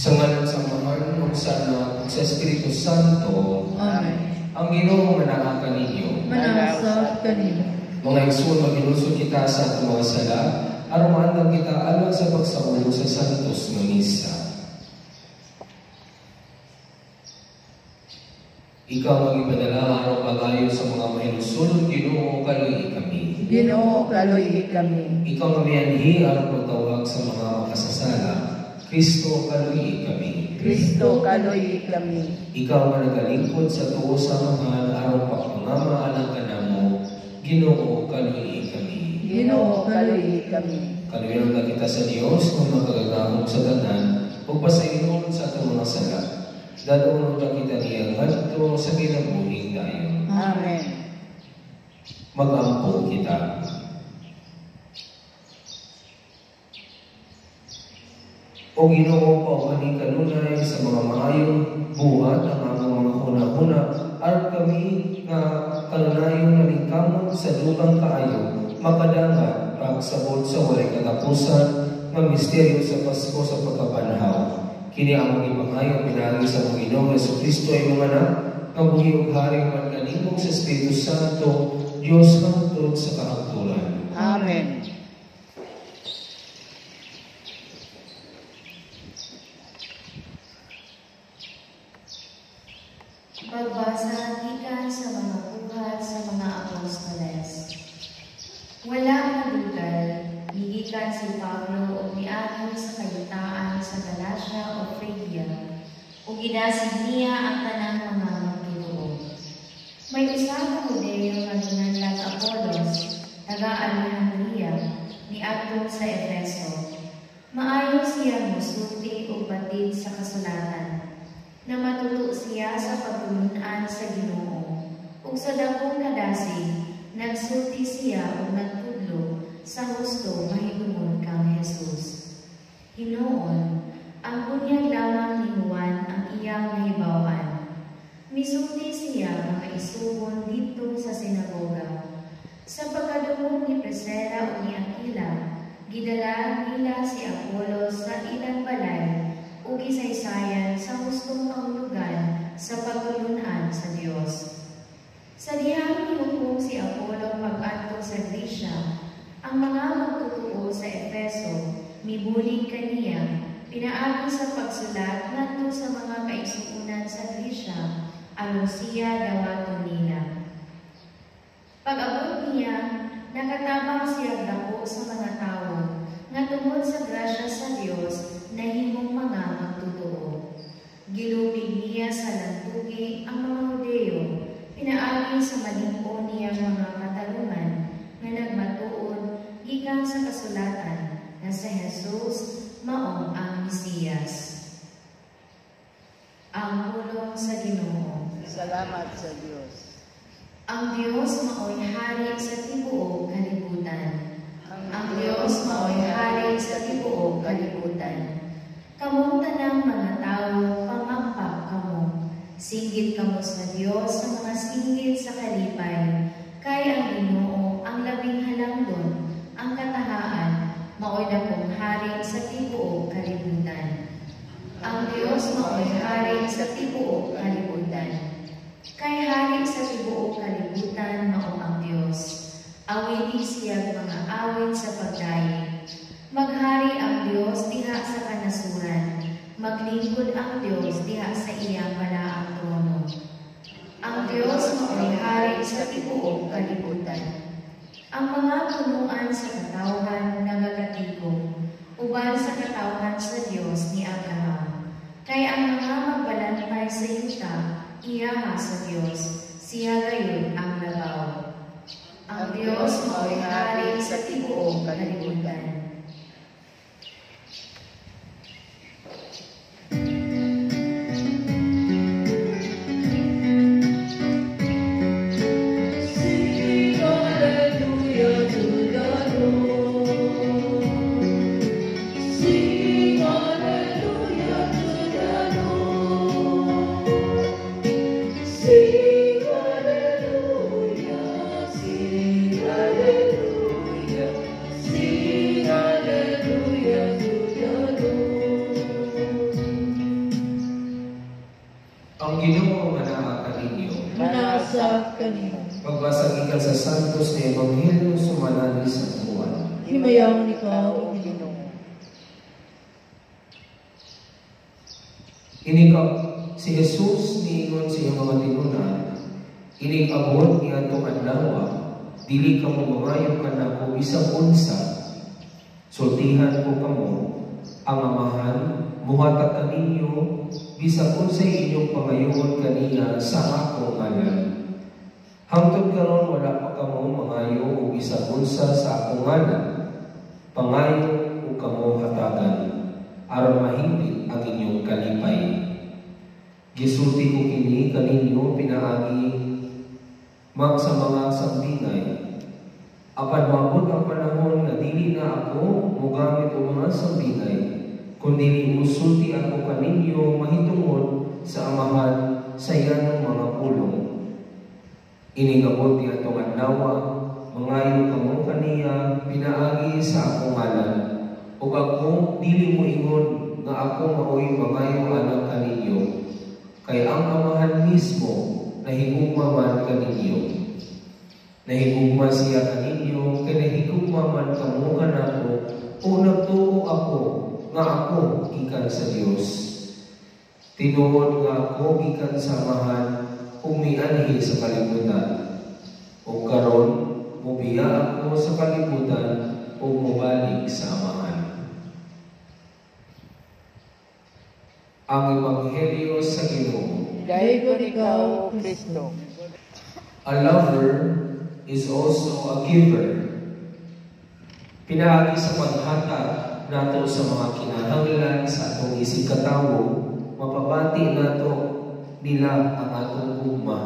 Sa ngalan sa Mahal, sa Anak, sa Espiritu Santo. Amen. Ang Ginoo manaag kaninyo. Manasad kanino. Mga igsoon, magilusod kita sa atong mga sala, aron maandam kita alang sa pagsaulo sa Santos nga misa. Ikaw ang ipadala araw pagayo sa mga mahinusulod, Ginoo, kaluy kami. Ginoo, kaluy kami. Ikaw ang miyanhi aron magtawag sa mga makasasala. Kristo, kaluy kami. Kristo, kaluy kami. Ikaw ang nagalingkod sa tuo sa mahal aron pagpangama alang kanamo. Ginoo, kaluy kami. Ginoo, kaluy kami. Kaluyan na kita sa Dios kung magkagagahong sa tanan o pasainon sa atong mga sala. Dadoon na kita niyang hanto sa kinabuhi tayo. Amen. Mag-ampo kita. O Ginoo, paumaning kanunay sa mga maayong buhat ang among mga hunahuna, aron kami nga kanunayon nalingkamon sa dugang kaayo, makadangat pagsabot sa walay katapusan, nga misteryo sa Pasko sa pagkapanhaw. Kini ang ipangayo pinagi sa mga Ginoo Jesucristo ay mga anak, nga buhi ug hari man kanimong sa Espiritu Santo, Dios hangtod sa kahangturan. Amen. Pagbasa gikan sa mga buhat sa mga apostoles. Wala madugay, gigikan si Pablo o niagi sa kayutaan sa Galacia o Phrygia, o ginasig niya ang tanang mga magtutuo. May usa ka Hudeo nga ginanlag Apolos, taga Alejandria, niadto sa Efeso. Maayo siya mosulti o batid sa kasulatan, na matuto siya sa pagtulunan sa Ginoo, ug sa dakong kadasig nagsulti siya o nagtudlo sa husto mahigumon kang Jesus. Hinoon, ang bunyag lamang ni Juan ang iyang nahibawan. Misulti siya nga maisubon dito sa sinagoga. Sa pagkadungog ni Priscilla o ni Aquila, gidala nila si Apolos sa ilang balay o gisaysayan sa hustong kahulugan sa pagtulunan sa Dios. Sa dihang nihukom si Apollo pag-adto sa Grecia, ang mga magtutuo sa Efeso, mibulig kaniya, pinaagi sa pagsulat ngadto sa mga kaigsuunan sa Grecia, aron siya dawaton nila. Pag-abot niya, nakatabang siya dako sa mga tao, nga tungod sa grasya sa Dios na himong mga magtutuo. Gilubig niya sa lantugi ang mga Hudeo, pinaagi sa malimpo niyang mga katarungan na nagmatuod gikan sa kasulatan na si Jesus maong ang Mesiyas. Ang pulong sa Ginoo. Salamat sa Diyos. Ang Diyos mao'y hari sa tibuok kalibutan. Ang Diyos mao'y hari sa tibuok kalibutan. Kamong tanang mga tao, pamampak kamo. Singgit kamo sa Diyos sa mga singgit sa kalipay. Kay ang Ginoo ang labing halangdon, ang katahaan, mao'y dakong hari sa tibuok kalibutan. Ang Diyos mao'y hari sa tibuok kalibutan. Kay hari sa tibuok kalibutan, mao ang Diyos. Awiti siya mga awit sa pagdayi. Maghari ang Diyos diha sa kanasuran. Maglingkod ang Diyos diha sa iyang balaang trono. Ang Diyos mao'y hari sa tibuok kalibutan. Ang mga punuan sa katawhan nagakatigong, uban sa katawhan sa Diyos ni Abraham. Kay ang mga magbalantay sa yuta, iyaha sa Diyos, siya gayon ang labaw. Ang Diyos mao'y hari sa tibuok kalibutan. Sing hallelujah. Ginoo nga naa kaninyo. Manasa kanimo. Pagbasa gikan sa Santos na Ebanghelyo sumanani sa Juan. Himayaw ikaw, Ginoo. Inikap si Jesus niingon sa iyong mga tinunan, inikabot ni atong adlaw, dili ka mo mangayo ka na ko isang unsa. Sultihan ko kamo, ang amahan, muhatag kaninyo, bisag unsay inyong pangayoon kaniya sa ako ngalan. Hangtod karon wala pa kamo mangayo o bisag unsa sa ako ngalan. Pangayo o kamo hatagan, aron mahimit ang inyong kalipay. Gisulti ko kini kaninyo pinaagi sa mga sambingay. Apan mabot ang panahon nga dili na ako mogamit o mga sambingay, kundi musulti ako kaninyo mahitungod sa amahan sa iyanong mga pulong. Inigabot ni atong adlaw, mangayo kamo kaniya pinaagi sa akong ngalan. Ug ako dili mo ingon nga ako maoy mangayo anak kaninyo, kay ang amahan mismo nahigugma man kaninyo. Nahigugma siya kaninyo, kay nahigugma man kamo kanako, o nagtuo ako nga ako gikan sa Dios. Tinuod nga ako gikan sa amahan, umianhi sa kalibutan. O karon, mubiya ako sa kalibutan, o mubalik sa amahan. Ang Ebanghelyo sa Ginoo. Gaygon ikaw, Kristo. A lover is also a giver. Pinaagi sa paghatag nato sa mga kinahanglan sa atong isig katawo, mapabati nato nila ang atong gugma.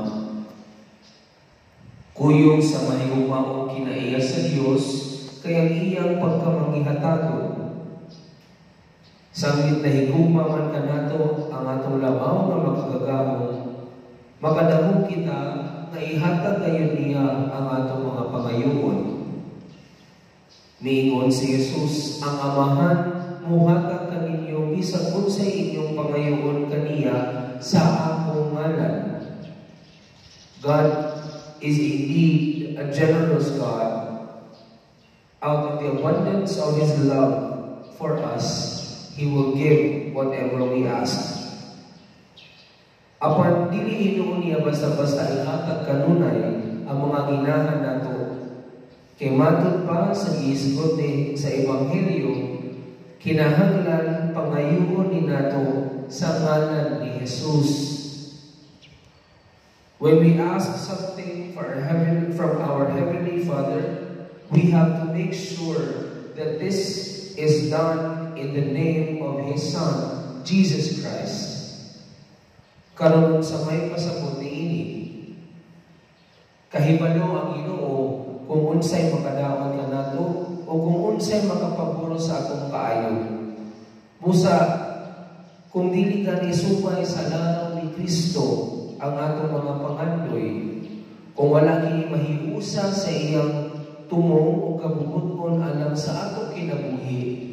Kuyog sa mahigugmaong kinaiya sa Dios, kaya iyang pagkamangihatagon. Sangit na higugma man ka nato ang atong labaw na makagagahon, makadahog kita na ihatag ngayon niya ang atong mga pangayoon. Miingon si Jesus, ang amahan muhatag kaninyo bisag unsay inyong pangayoon kaniya sa akong ngalan. God is indeed a generous God. Out of the abundance of His love for us, He will give whatever we ask. Apan dili hinuon niya basta-basta ihatag kanunay ang mga ginahan nato. Kay matud pa sa giisgot sa Ebanghelyo, kinahanglan pangayoon ni nato sa ngalan ni Jesus. When we ask something from our Heavenly Father, we have to make sure that this is done in the name of His Son, Jesus Christ. Karon sa may pasabot niini, kahibalo ang Ginoo kung unsay makadaot ka nato o kung unsay makapaburo sa akong kaayo. Busa, kung dili gani supay sa laraw ni Kristo ang atong mga pangandoy, kung wala kini mahiusa sa iyang tumong o kabubuton alang sa atong kinabuhi,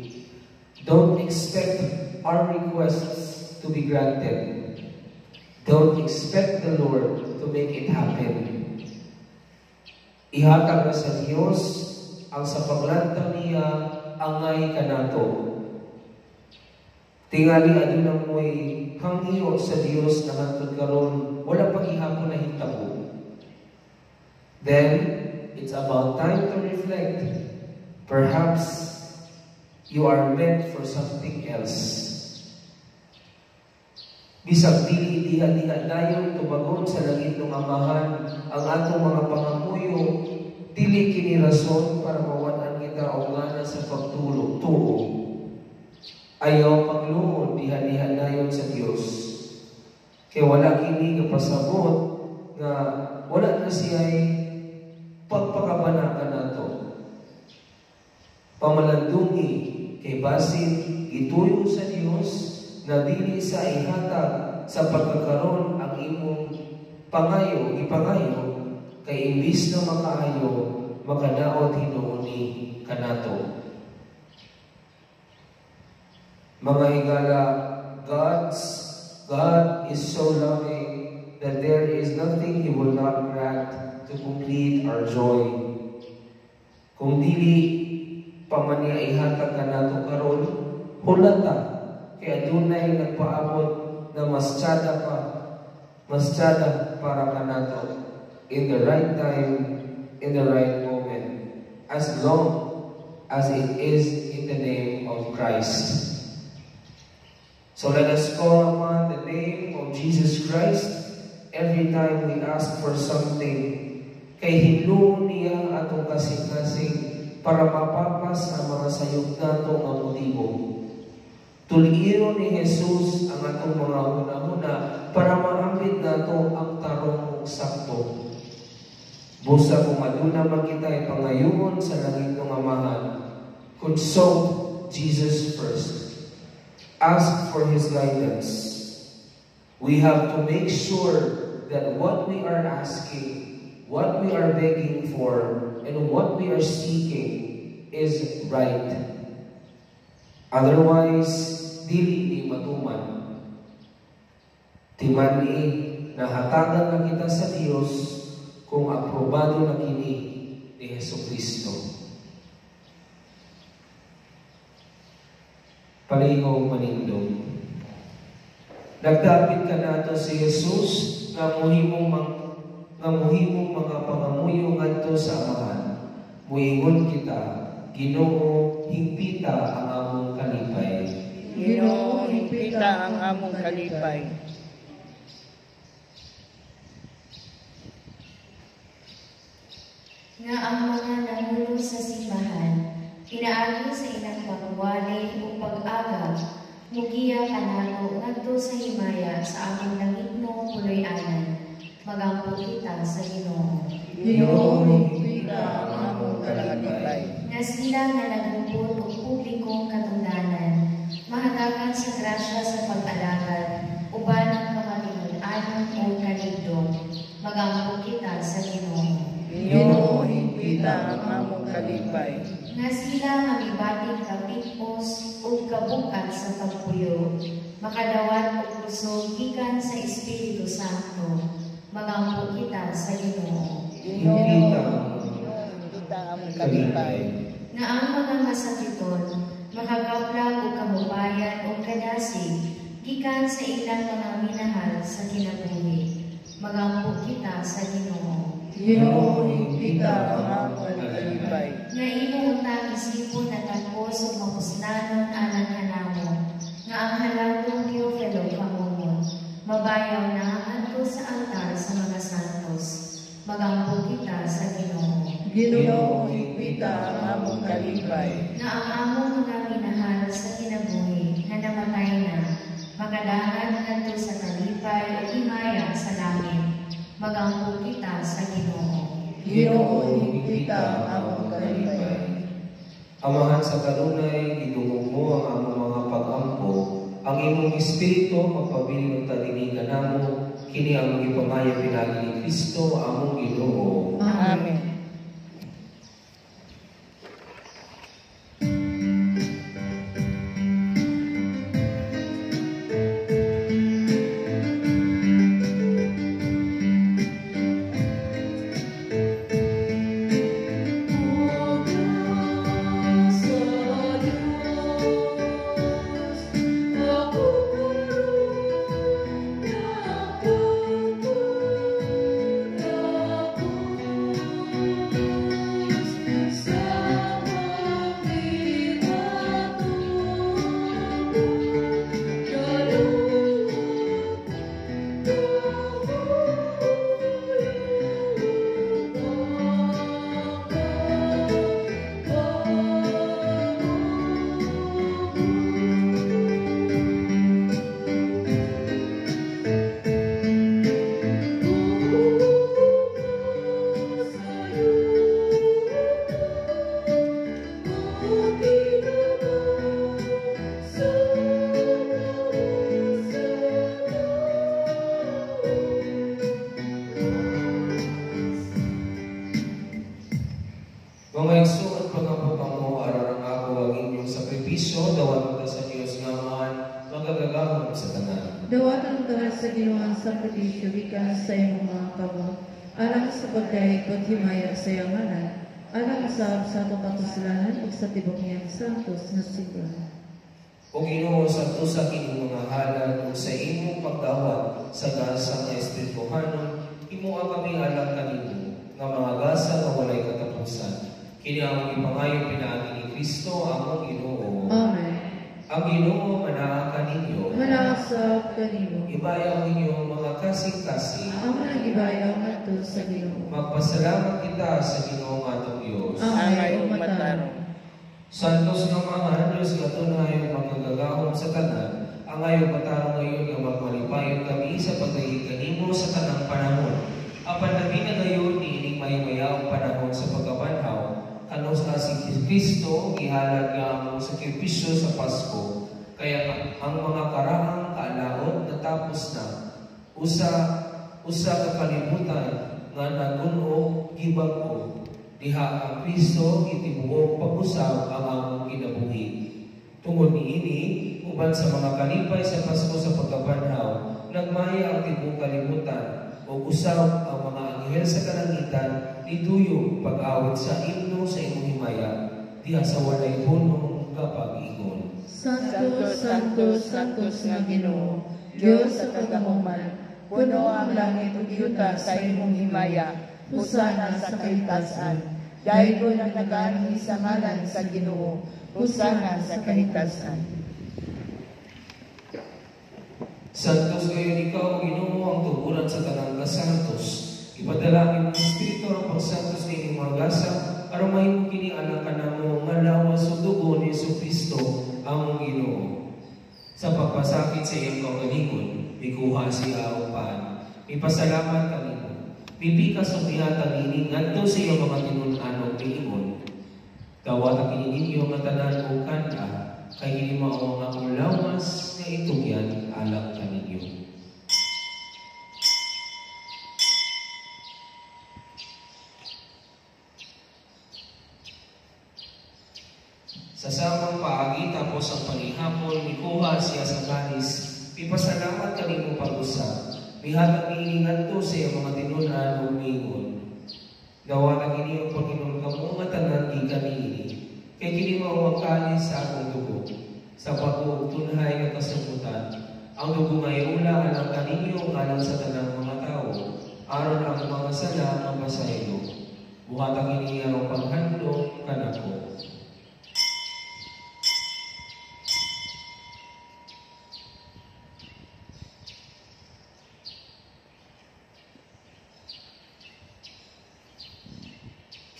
don't expect our requests to be granted. Don't expect the Lord to make it happen. Ihatag na sa Diyos ang sa paglantang niya angay kanato. Tingali adunang mo'y hangyo sa Diyos na hantod karon, wala pang ihapon na hitabo. Then, it's about time to reflect. Perhaps you are meant for something else. Bisag dili diha-diha dayon tubagon sa langit ng amahan ang atong mga pangamuyo, dili kini rason para mawanan kita og ngana sa pagtulog tuo. Ayaw pagluhod diha-diha dayon sa Dios. Kay wala kini kapasabot nga wala na siya'y pagpakabanaka nato. Pamalandungi kay basin ituyo sa Dios na dili sa ihatag sa pagkakaroon ang imong pangayo, ipangayo, kay imbis na makaayo, makadaot hinuuni kanato. Mga higala, God is so loving that there is nothing He will not grant to complete our joy. Kung dili pamaniya ihatag ka nato karon, hulata kay adunay nagpaabot na masyada para ka nato in the right time, in the right moment, as long as it is in the name of Christ. So let us call upon the name of Jesus Christ every time we ask for something. Kay hinlo niya atong kasing-kasing para mapapas ang mga sayog nato nga motibo. Tuliro ni Jesus ang atong mga huna-huna para maambit nato ang tarong sakto. Busa kung aduna man kita ipangayuon sa langit ng Amahan, consult Jesus first. Ask for His guidance. We have to make sure that what we are asking, what we are begging for, and what we are seeking is right. Otherwise, dili ni matuman. Timan ni nahatagan na kita sa Dios kung aprobado na kini ni Jesucristo. Palihog manindong. Nagdapit ka nato si Jesus nga muhimong mga pangamuyo ngadto sa Amahan. Muingon kita, Ginoo, higpita ang among kalipay. Ginoo, higpita ang among kalipay. Nga ang mga nangulo sa simbahan, inaagi sa ilang pagwali o pag-agab, mugiya kanato ngadto sa himaya sa among langitno puloy-anan. Magampo kita sa Ginoo. Ginoo, higpita ang among kalipay. Nga sila nga nagumpot o publikong katungdanan, mahatagan sa grasya sa pag-alagad, uban ang kamatinud-anon o kalibdom. Magampo kita sa Ginoo. Ginoo, higpita ang among kalipay. Nga sila nga mibating kapipos o kabukat sa pagpuyo, makadawat o kusog gikan sa Espiritu Santo. Magampo kita sa Ginoo. Ginoo, higpita ang among kalipay. Nga ang mga masakiton, makagaplag o kamubayan o kadasig, gikan sa ilang mga minahal sa kinabuhi. Magampo kita sa Ginoo. Ginoo, higpita ang among kalipay. Nga inuutang isipon na tapos o mapusnanon alang kanamo, nga ang halatong Teofilo kamumon, mabayaw na anto sa altar sa mga santos. Magampo kita sa Ginoo. Ginoo, higpita ang among kalipay. Nga ang among mga minahal sa kinabuhi na namatay na, makadahan ngadto sa kalipay o himaya sa langit. Magampo kita sa Ginoo. Ginoo, higpita ang among kalipay. Amahan sa kanunay, gidugong mo ang among mga pag-ampo, ang imong Espiritu magpabiling talinigan namo, kini ang ipamaya pinagi ni Kristo, among Ginoo. Amen. pagkagahom sa tanan. Dawatan ka sa Ginoong sakripisyo gikan sa imong mga kamot, alang sa pagdayeg paghimaya sa iyang ngalan, alang sa ato katusalanan ug sa tibok niyang santos nga simbahan. O Ginoo, sakto sa kining mga halal ug sa imong pagdawat sa gasa nga espirituhanon, imo ang kami alang kanimo nga mga gasa nga walay katapusan. Kini ang ipangayo pinaagi ni Kristo among Ginoo. Amen. Ang Ginoo manaa kaninyo. Manasab kanimo. Ibayaw ninyo mga kasing-kasing. Ang nagibayaw ngadto sa Ginoo. Magpasalamat kita sa Ginoo atong Dios. Amay ug matarong. Santos nga mga Diyos katunay magagagahom sa tanan, ang ayaw matarong ngayon nga magmalipayon kami sa pagdayeg kanimo sa tanang panahon. Apan labi na ngayon niining mahimayaong panahon sa pagkabanhaw, kano sa si Kristo gihalad nga among sakripisyo sa Pasko. Kaya ang mga karaang kaalaot natapos na. Usa ka kalibutan nga nagun-o gibag-o. Diha ang Kristo itibuok pag-usab ang among kinabuhi. Tungod niini, uban sa mga kalipay sa Pasko sa pagkabanhaw, nagmaya ang tibuok kalibutan o usab ang mga anghel sa kalangitan nituyog pag-awit sa himno sa imong himaya diha sa walay punong kapag-ingon. Santos, Santos, Santos nga Ginoo, Dios sa kagahuman, puno ang langit ug yuta sa imong himaya, husana sa kahitasan. Dahil ko nang nag-ani sa ngalan sa Ginoo, husana sa kahitasan. Santos ngayon ikaw, Ginoo, ang tuguran sa tanang kasantos. Ipadala ang Espiritu ang pagsantos ni inyong mga gasa, aron mahimo kini anak ka namo nga lawas ug dugo ni Jesucristo ang Ginoo. Sa pagpasakit sa iyong kaugalingon, ikuha siya o paan. Ipasalamat kami. Pipikas ang pihata nini ngadto sa iyong mga tinunan o piingon. Dawat ang kininyo nga tanan o kanta, kay hindi mao nga ulawas na itugyan alak kaninyo. Sa samang paagi tapos ang panihapon, ikuha siya sa kanis, ipasalamat kanimo pag-usap. Mihatag niiningan to sa iyong mga tinunan o mingon. Gawa na kini ang Panginoon kamo nga tanan di kanini. Kay kini mawakalis sa akong dugo. Sa pag-uugtunhay ng kasabutan, ang dugo ngayon ulangan ang kaninyo alang sa tanang mga tao. Aron ang mga sala ang masaylo. Buhatag kini ang paghandong kanako.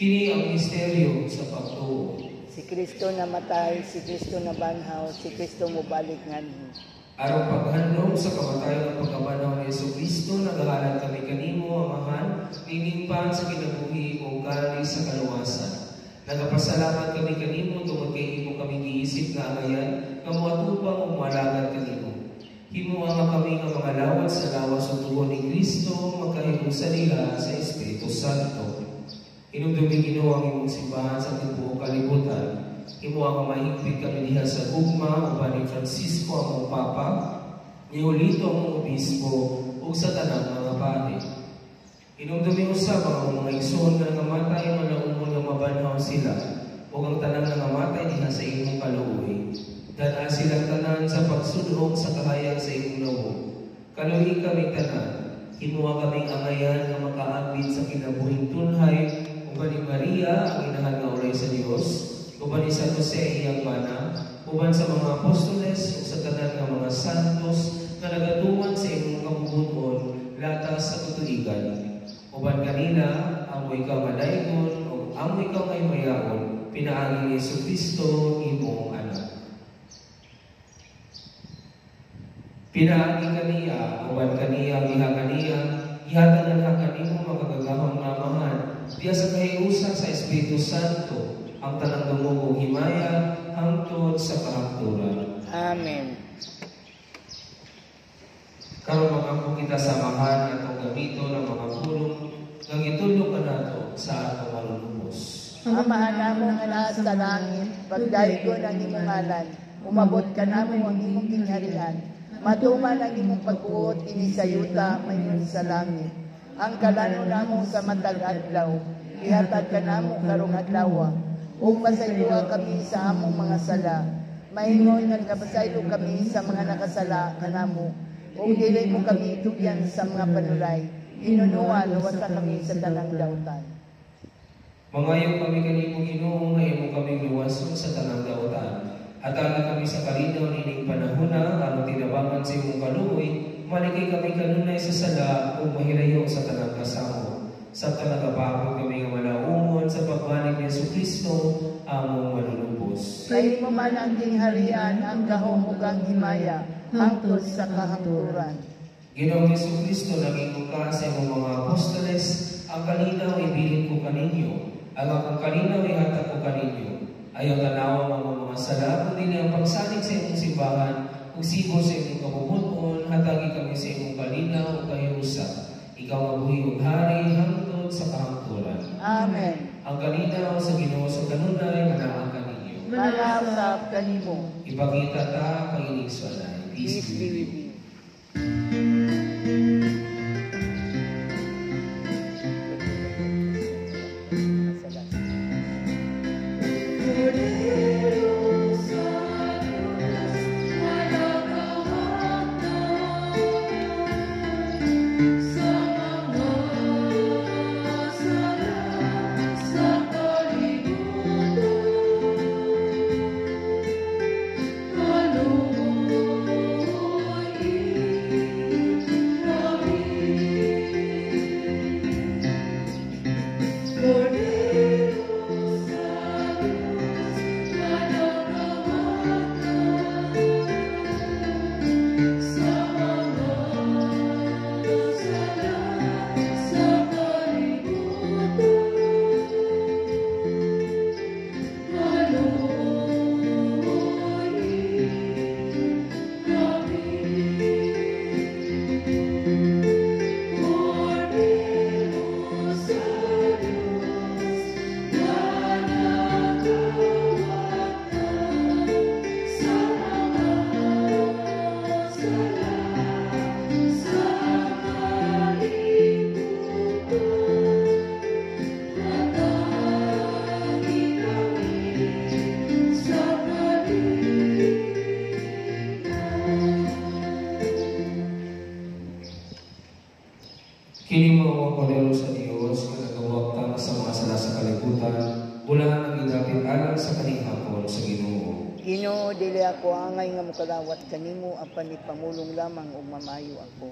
Kini ang misteryo sa pagtuo. Si Kristo namatay, si Kristo nabanhaw, si Kristo mubalik nganhi. Aron paghandom sa kamatayon ng pagkabanhaw ni Jesucristo, nagahalan kami kanimo, Amahan, nilingpan sa kinabuhi o gali sa kaluwasan. Nagapasalamat kami kanimo tungod kay imo kami giisip nga angayan, nga moatubang o malagad kanimo. Himo nga kami nga mga lawat sa lawas o tugon ni Kristo, magkahimong sa nila sa Espiritu Santo. Inumdumi Ginoo ang imong simbahan sa tibuok kalibutan. Imo ang mahigpit kami diha sa gugma uban ni Francisco ang Papa, ni Julito ang Obispo ug sa tanang mga pari. Inumdumi usab ang mga igsoon nga nangamatay malaumon nga mabanhaw sila ug ang tanang nangamatay diha sa imong kaluoy. Dana silang tanan sa pagsudong sa kahayag sa imong nawo. Kaluhi kami tanan. Imo kaming angayan nga makaabit sa kinabuhing tunhay. Uban ni Maria, ang inahan nga ulay sa Dios, uban ni San Jose, iyang mana, uban sa mga apostoles, ug sa tanan nga mga santos, na nagatuman sa imong kabubuton, latas sa tutuigan. Uban kanila, amoy ka madaygon, o amoy ka may mayaon, pinaagi ni Jesucristo, imong anak. Pinaagi kaniya, uban kaniya, iha kaniya, ihatanan ha kanimo magagagahang namahan, diya sa kahiusan sa Espiritu Santo, ang tanang dumugong himaya, hangtod sa kahapturan. Amen. Karon magampo kita samahan at gamito ng mga pulong nang itulog ka nato sa atong malulubos. Amahan namo nga naa sa langit, pagdayeg ko ng imong ngalan, umabot ka namo ang imong kinaharian. Matuman ang imong pagbuot ini sa yuta mayon sa langit. Ang kalano namo sa matag adlaw, ihatag ka namo karong adlaw. Ug masayloa kami sa among mga sala. Maingon nga nagapasaylo kami sa mga nakasala kanamo. Ug dili mo kami tugyan sa mga panulay. Inunuan wasa kami sa tanang dautan. Mangayo kami kanimo Ginoo, ngayon mo kami luwason sa tanang dautan. Hatagi kami sa kalinaw nining panahona, aron tinabangan sa imong kaluoy, maligay kami kanunay sa sala o mahirayo sa tanang kasamo. Sa nagapako kami nga malaumon sa pagbalik ni Jesucristo, among malulubos. Sa imo man ang tingharian, ang gahom ug ang himaya, hangtod sa kahangturan. Ginoong Jesucristo, naging ka sa imong mga apostoles, ang kalinaw ibilin ko kaninyo, ang akong kalinaw ihatag ko kaninyo. Ayaw tanaw ang mga sala, kundi ang pagsalig sa imong simbahan, ug sibo sa imong kabubuton, hatagi kami sa imong kalinaw ug kahirusa. Ikaw ang buhi ug hari, hangtod sa kahangturan. Amen. Ang kalinaw sa Ginoo sa kanunay, manaang kaninyo. Manasap kanimo. Ipakita ta kainig sa alay. Peace be with you. Kini mga kodero sa Dios nga nagawag ta sa mga sala sa kalibutan, bulahan ang gidapit alang sa kaning hapon sa Ginoo. Ginoo, dili ako angay nga mokalawat kanimo apan ipamulong lamang ug mamayo ako.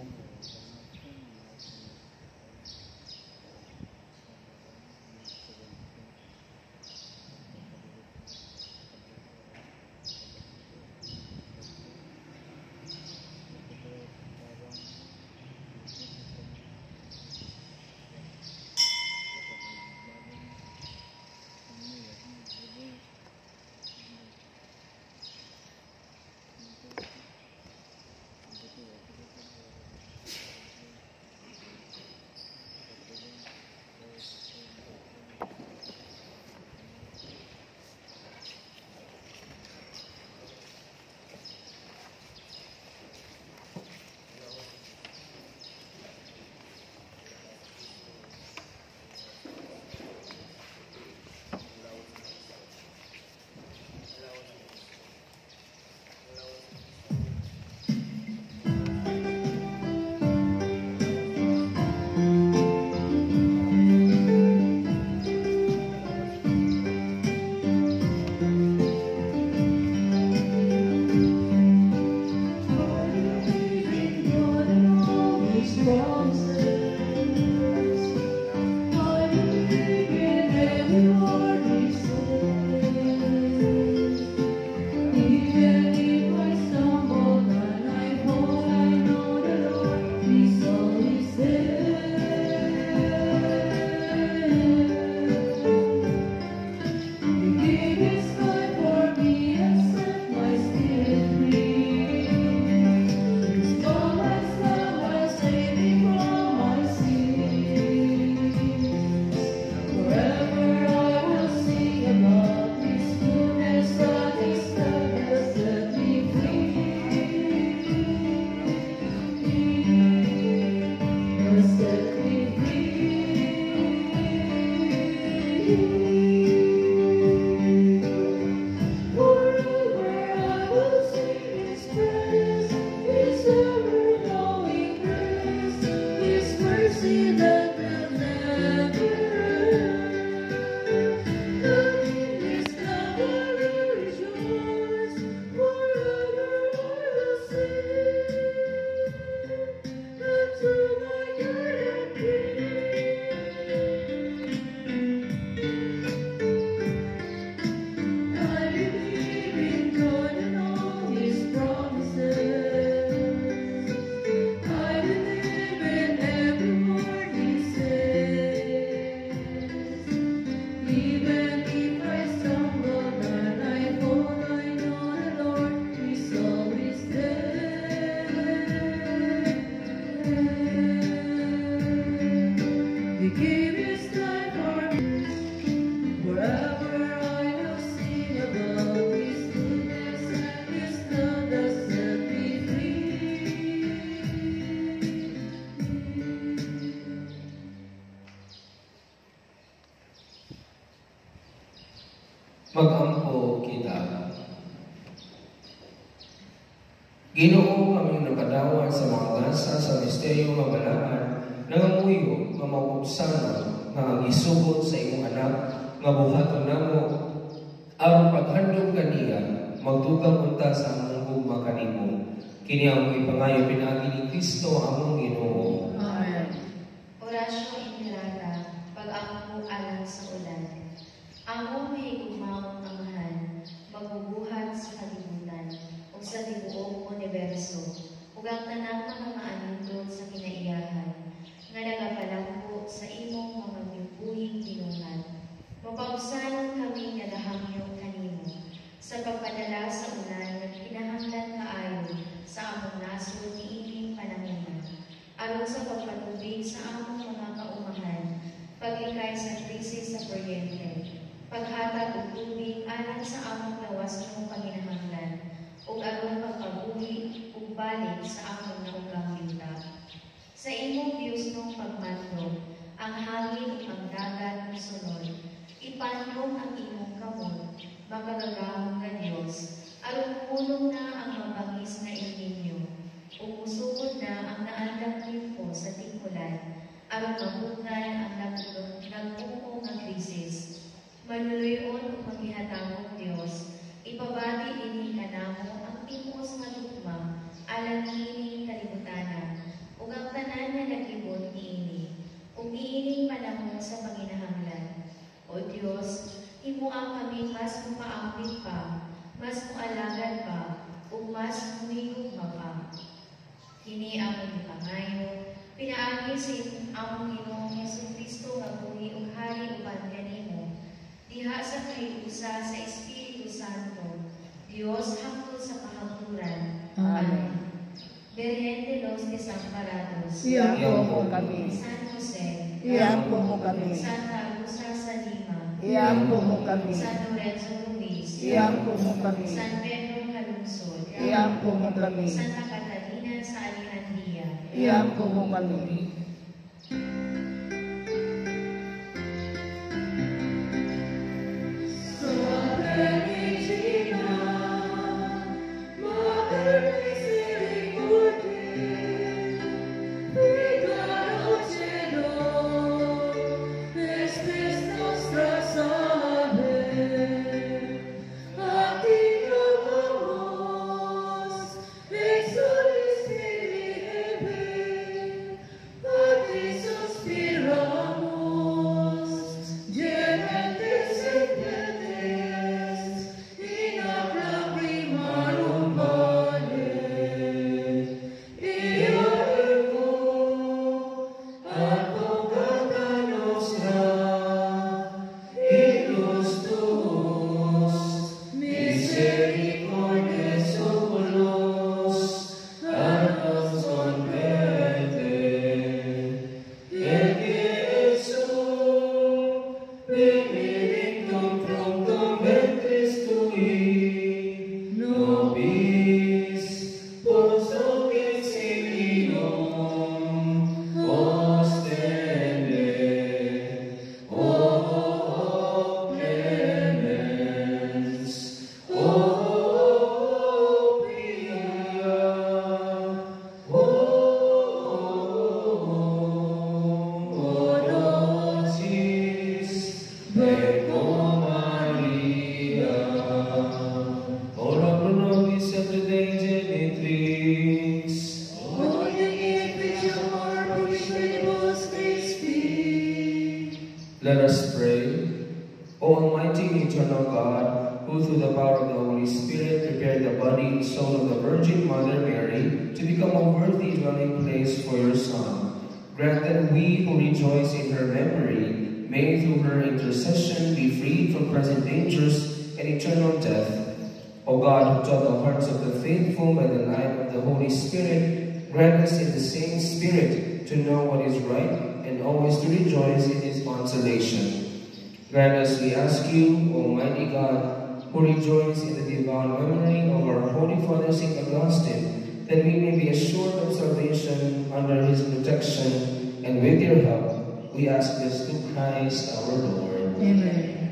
Mag-ampo kita. Ginoo, kami nakadawan sa mga gasa sa misteryo nga balaan, nangamuyo nga mapupsana nga gisugod sa imong anak nga buhaton namo aron paghandog kaniya magdugang unta sa among gugma kanimo. Kini ang ipangayo pinaagi ni Kristo among Ginoo. Amen. Orasyo Ingrata, pag-ampo alang sa ulan. Among mahigugmaong amahan, magbubuhat sa kalibutan, o sa tibuok universo, ug ang tanang mga maanindot sa kinaiyahan, nga nagapalampo sa imong mga bibuhing tinungan. Mapausanon kami nga nahamyong kanimo, sa pagpadala sa ulan nga kinahanglan kaayo sa among nasod niining panahon, aron sa pagpatubig sa among mga kaumahan, paglikay sa krisis sa kuryente, paghatag og tubig alang sa among lawas ng panginahanglan, ug aron pagpabuhi ug balik sa among naugang yuta. Sa imong Dios nung pagmando, ang hangin ug ang dagat sunod, ipanong ang imong kamot, makagagahong nga Dios, aron pulong na ang mabangis na inyo, ug musugod na ang naandang limpo sa tikulan, aron mabugan ang nagpupong nga krisis. Manuluyon o maghihatangong Diyos, ipabati ini kanamo ang timos nga lukma, alang niining kalibutanan, ug ang tanan nga nagibot niini, ug niining panahon sa panginahanglan. O Diyos, imo ang kami mas mupaambit pa, mas mualagan pa, ug mas humigugma pa. Kini among ipangayo, pinaagi sa among Ginoong Jesucristo nga buhi ug hari uban kanimo, diha sa kahiusa sa Espiritu Santo, Dios hangtod sa kahangturan. Amen. Virgen de los Desamparados, Iampo mo kami. San Jose, Iampo mo kami. Santa Rosa sa Lima, Iampo mo kami. San Lorenzo Ruiz, Iampo mo kami. San Pedro Calungsod, Iampo mo kami. Santa Catalina sa Alejandría, Iampo mo kami. Let us pray. O Almighty and eternal God, who through the power of the Holy Spirit prepared the body and soul of the Virgin Mother Mary to become a worthy dwelling place for your Son, grant that we who rejoice in her memory may through her intercession be freed from present dangers and eternal death. O God, who taught the hearts of the faithful by the light of the Holy Spirit, grant us in the same Spirit to know what is right and always to rejoice in his consolation. Grant us, we ask you, Almighty God, who rejoice in the divine memory of our Holy Father St. Augustine, that we may be assured of salvation under his protection, and with your help, we ask this through Christ our Lord. Amen.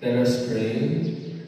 Let us pray.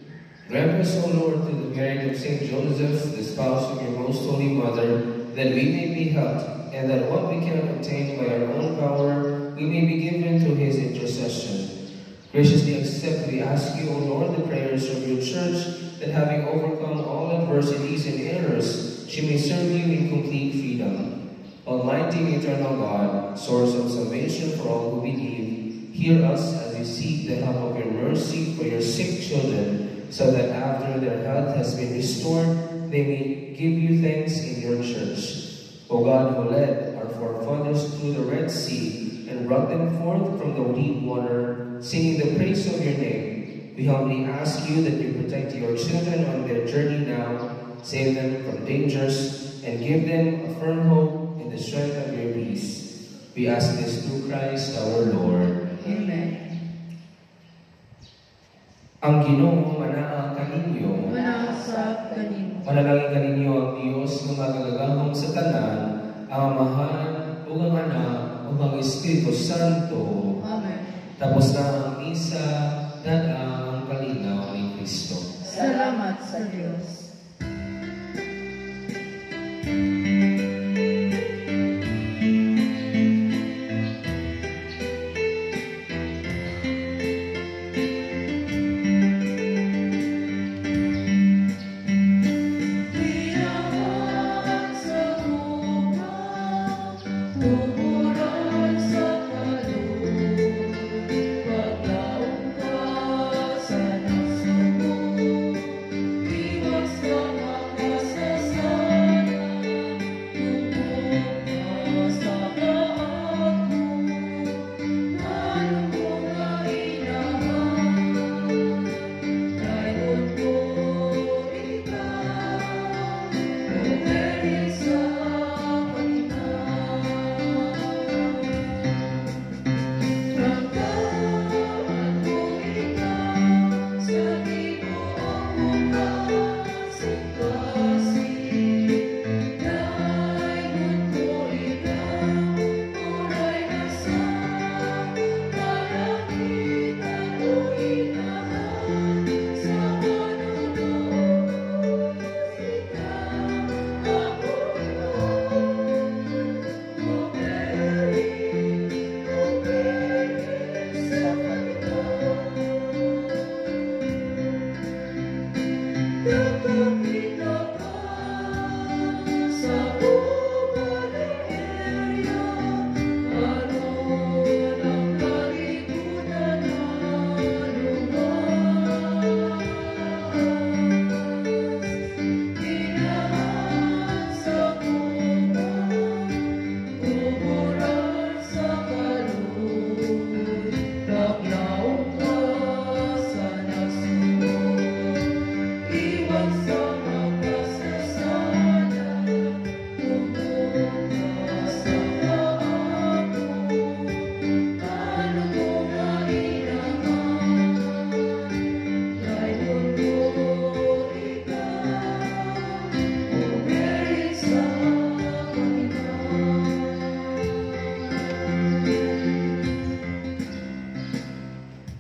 Grant us, O Lord, through the merit of Saint Joseph, the spouse of your most holy mother, that we may be helped, and that what we cannot obtain by our own power, we may be given through his intercession. Graciously accept, we ask you, O Lord, the prayers of your church, that having overcome all adversities and errors, she may serve you in complete freedom. Almighty and eternal God, source of salvation for all who believe, hear us as we seek the help of your mercy for your sick children, so that after their health has been restored, they may give you thanks in your church. O God, who led our forefathers through the Red Sea and brought them forth from the deep water, singing the praise of your name, we humbly ask you that you protect your children on their journey now, save them from dangers, and give them a firm hope in the strength of your peace. We ask this through Christ our Lord. Amen. Ang Ginoo manaa kaninyo. Manasap kaninyo. Manalangin kaninyo ang Diyos ng magagahom sa tanan, ang Amahan, ug ang Anak, ug ang Espiritu Santo. Amen. Tapos na ang misa, dadaan ang kalinaw ni Kristo. Salamat sa Diyos.